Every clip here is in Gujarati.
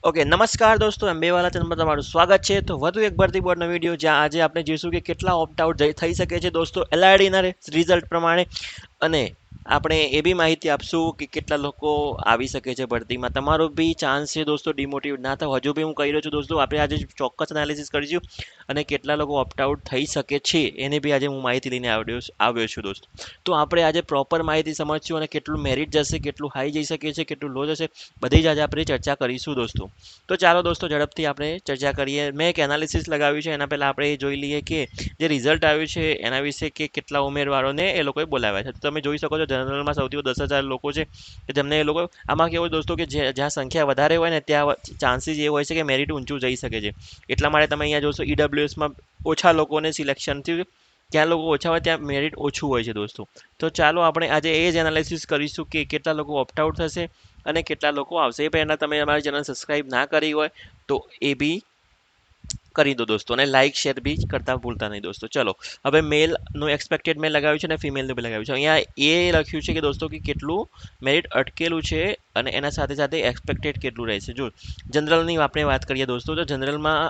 ઓકે, નમસ્કાર દોસ્તો, એમબીવાલા ચેનલમાં તમારું સ્વાગત છે. તો વધુ એક ભરતી બોર્ડનો વિડીયો જ્યાં આજે આપણે જોઈશું કે કેટલા ઓપ્ટ આઉટ થઈ શકે છે દોસ્તો એલઆરડીના રિઝલ્ટ પ્રમાણે. અને આપણે એ બી માહિતી આપશું કે કેટલા લોકો આવી શકે છે ભરતીમાં. તમારો બી ચાન્સ છે દોસ્તો ડિમોટિવેટ ના થાવ. હજુ બી હું કહી રહ્યો છું દોસ્તો, આપણે આજે ચોક્કસ એનાલિસિસ કરીશું અને કેટલા લોકો ઓપ્ટ આઉટ થઈ શકે છે એને બી આજે હું માહિતી લઈને આવ્યો છું દોસ્તો. તો આપણે આજે પ્રોપર માહિતી સમજશું અને કેટલું મેરિટ જશે, કેટલું હાઈ જઈ શકે છે, કેટલું લો જશે, બધી જ આજે આપણે ચર્ચા કરીશું દોસ્તો. તો ચાલો દોસ્તો ઝડપથી આપણે ચર્ચા કરીએ. મેં એક એનાલિસિસ લગાવ્યું છે, એના પહેલાં આપણે એ જોઈ લઈએ કે જે રિઝલ્ટ આવ્યું છે એના વિશે કે કેટલા ઉમેદવારોને એ લોકોએ બોલાવ્યા છે. તો તમે જોઈ શકો છો જનરલમાં સૌથી વધુ 10,000 લોકો છે કે જેમને એ લોકો આમાં કેવું દોસ્તો કે જ્યાં સંખ્યા વધારે હોય ને ત્યાં ચાન્સીસ એ હોય છે કે મેરિટ ઊંચું જઈ શકે છે. એટલા માટે તમે અહીંયા જોશો ઈડબ્લ્યુએસમાં ઓછા લોકોને સિલેક્શન થયું, ત્યાં લોકો ઓછા હોય ત્યાં મેરિટ ઓછું હોય છે દોસ્તો. તો ચાલો આપણે આજે એ જ એનાલિસિસ કરીશું કે કેટલા લોકો ઓપ્ટ આઉટ થશે અને કેટલા લોકો આવશે. એ પહેલાં તમે અમારી ચેનલ સબસ્ક્રાઈબ ના કરી હોય તો એ બી કરી દો દોસ્તો, અને લાઇક શેર બી કરતા ભૂલતા નહીં દોસ્તો. ચલો હવે મેલનું એક્સપેક્ટેડ મેલ લગાવ્યું છે અને ફિમેલનું બી લગાવ્યું છે. અહીંયા એ લખ્યું છે કે દોસ્તો કે કેટલું મેરિટ અટકેલું છે અને એના સાથે સાથે એક્સપેક્ટેડ કેટલું રહેશે. જો જનરલની આપણે વાત કરીએ દોસ્તો, તો જનરલમાં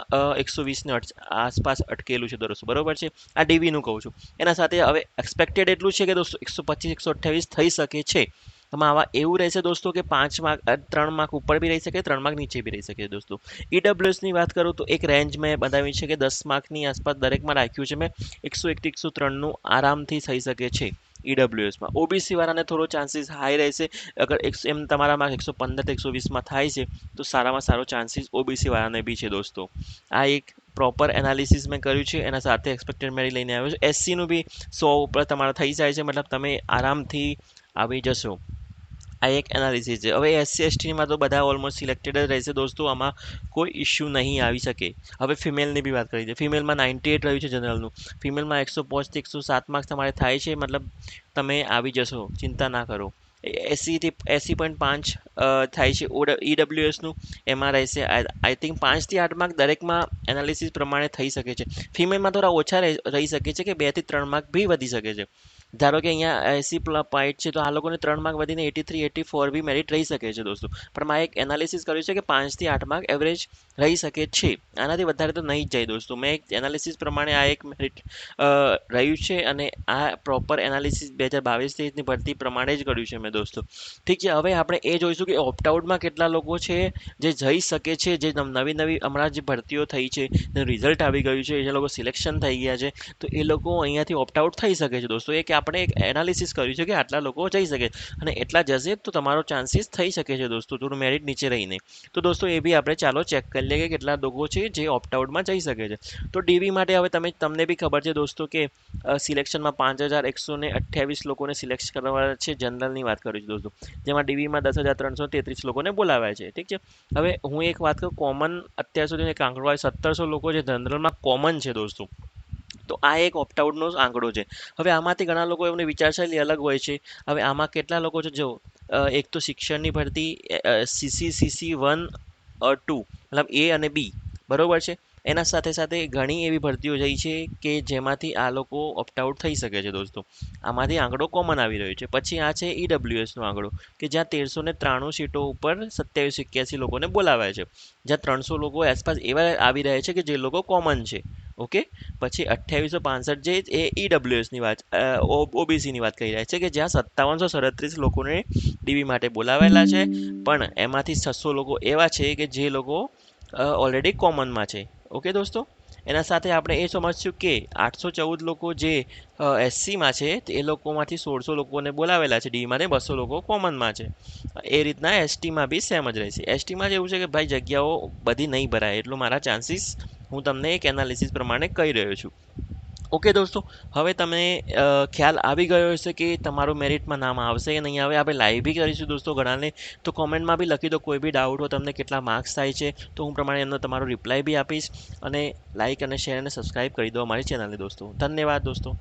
120ની આસપાસ અટકેલું છે દોસ્તો, બરોબર છે. આ ડીવીનું કહું છું. એના સાથે હવે એક્સપેક્ટેડ એટલું છે કે દોસ્તો 125 128 થઈ શકે છે. આમાં આવા એવું રહેશે દોસ્તો કે 5 માર્ક 3 માર્ક ઉપર બી રહી શકે, 3 માર્ક નીચે બી રહી શકે દોસ્તો. ઈડબ્લ્યુએસની વાત કરું તો એક રેન્જ મેં બનાવી છે કે 10 માર્કની આસપાસ દરેકમાં રાખ્યું છે મેં. 101 થી 103નું આરામથી થઈ શકે છે ઈડબ્લ્યુએસમાં. ઓબીસી વાળાને થોડો ચાન્સીસ હાઈ રહેશે. અગર એમ તમારા માર્ક 115 થી 120માં થાય છે તો સારામાં સારો ચાન્સીસ ઓબીસી વાળાને બી છે દોસ્તો. આ એક પ્રોપર એનાલિસિસ મેં કર્યું છે, એના સાથે એક્સપેક્ટેડ મેરિટ લઈને આવ્યો છું. એસસીનું બી 100 ઉપર તમારા થઈ જાય છે, મતલબ તમે આરામથી આવી જશો. આ એક એનાલિસિસ છે. હવે એસસી એસટીમાં તો બધા ઓલમોસ્ટ સિલેક્ટેડ જ રહેશે દોસ્તો, આમાં કોઈ ઇશ્યુ નહીં આવી શકે. હવે ફિમેલની બી વાત કરી છે. ફિમેલમાં 98 રહ્યું છે જનરલનું. ફિમેલમાં 105 થી 107 માર્ક્સ તમારે થાય છે, મતલબ તમે આવી જશો, ચિંતા ના કરો. 80.5 થાય છે ઈડબ્લ્યુએસનું, એમાં રહેશે આઈ થિંક 5 થી 8 માર્ક દરેકમાં એનાલિસિસ પ્રમાણે થઈ શકે છે. ફિમેલમાં થોડા ઓછા રહી શકે છે કે 2 થી 3 માર્ક બી વધી શકે છે. ધારો કે અહીંયા 80 છે તો આ લોકોને 3 માર્ક વધીને 83 84 બી મેરિટ રહી શકે છે દોસ્તો. પણ મેં એક એનાલિસિસ કર્યું છે કે 5 થી 8 માર્ક એવરેજ રહી શકે છે. આનાથી વધારે તો નહીં જ જાય દોસ્તો. મેં એક એનાલિસિસ પ્રમાણે આ એક મેરિટ રહ્યું છે અને આ પ્રોપર એનાલિસિસ 2022-23ની ભરતી પ્રમાણે જ કર્યું છે મેં દોસ્તો. ઠીક છે, હવે આપણે એ જોઈશું કે ઓપ્ટ આઉટમાં કેટલા લોકો છે જે જઈ શકે છે, જે નવી નવી હમણાં જે ભરતીઓ થઈ છે, જેનું રિઝલ્ટ આવી ગયું છે, જે લોકો સિલેક્શન થઈ ગયા છે, તો એ લોકો અહીંયાથી ઓપ્ટ આઉટ થઈ શકે છે દોસ્તો. એક આપણે એક એનાલિસિસ કર્યું છે કે આટલા લોકો જઈ શકે અને એટલા જશે તો તમારો ચાન્સીસ થઈ શકે છે દોસ્તો, થોડું મેરિટ નીચે રહીને. તો દોસ્તો એ બી આપણે ચાલો ચેક કરી લઈએ કે કેટલા લોકો છે જે ઓપ્ટ આઉટમાં જઈ શકે છે. તો ડીવી માટે હવે તમને બી ખબર છે દોસ્તો કે સિલેક્શનમાં 5128 લોકોને સિલેક્ટ કરવાના છે. જનરલની વાત કરું છું દોસ્તો, જેમાં ડીવીમાં 10,333 લોકોને બોલાવ્યા છે. ઠીક છે. હવે હું એક વાત કરું, કોમન અત્યાર સુધી એક આંકડો આવે 1700 લોકો જે જનરલમાં કોમન છે દોસ્તો. તો આ એક ઓપ્ટ આઉટનો આંકડો છે. હવે આમાંથી ઘણા લોકો એમની વિચારશૈલી અલગ હોય છે. હવે આમાં કેટલા લોકો છે જો એક તો શિક્ષણની ભરતી સીસી 1 2 મતલબ એ અને બી, બરોબર છે. એના સાથે સાથે ઘણી એવી ભરતીઓ થઈ છે કે જેમાંથી આ લોકો ઓપ્ટ આઉટ થઈ શકે છે દોસ્તો. આમાંથી આંકડો કોમન આવી રહ્યો છે. પછી આ છે ઈડબ્લ્યુએસનો આંકડો કે જ્યાં 1393 સીટો ઉપર 2781 લોકોને બોલાવ્યા છે, જ્યાં 300 લોકો આસપાસ એવા આવી રહ્યા છે કે જે લોકો કોમન છે. ઓકે. પછી 2865 જે એ ઈડબ્લ્યુએસની વાત ઓબીસીની વાત કરી રહ્યા છે કે જ્યાં 5737 લોકોને ડીવી માટે બોલાવેલા છે, પણ એમાંથી 600 લોકો એવા છે કે જે લોકો ઓલરેડી કોમનમાં છે. ઓકે દોસ્તો. એના સાથે આપણે એ સમજશું કે 814 લોકો જે એસસીમાં છે એ લોકોમાંથી 1600 લોકોને બોલાવેલા છે ડીમાં, ને 200 લોકો કોમનમાં છે. એ રીતના એસટીમાં બી સેમ જ રહેશે. એસટીમાં જ એવું છે કે ભાઈ જગ્યાઓ બધી નહીં ભરાય, એટલું મારા ચાન્સીસ હું તમને એક એનાલિસિસ પ્રમાણે કહી રહ્યો છું. ઓકે દોસ્તો, હવે તમને ખ્યાલ આવી ગયો હશે કે તમારું મેરિટમાં નામ આવશે કે નહીં આવે. આપણે લાઈવ બી કરીશું દોસ્તો ઘણાને. તો કોમેન્ટમાં બી લખી દો કોઈ બી ડાઉટ હોય, તમને કેટલા માર્ક્સ થાય છે, તો હું પ્રમાણે એમનો તમારો રિપ્લાય બી આપીશ. અને લાઇક અને શેર અને સબસ્ક્રાઈબ કરી દો અમારી ચેનલને દોસ્તો. ધન્યવાદ દોસ્તો.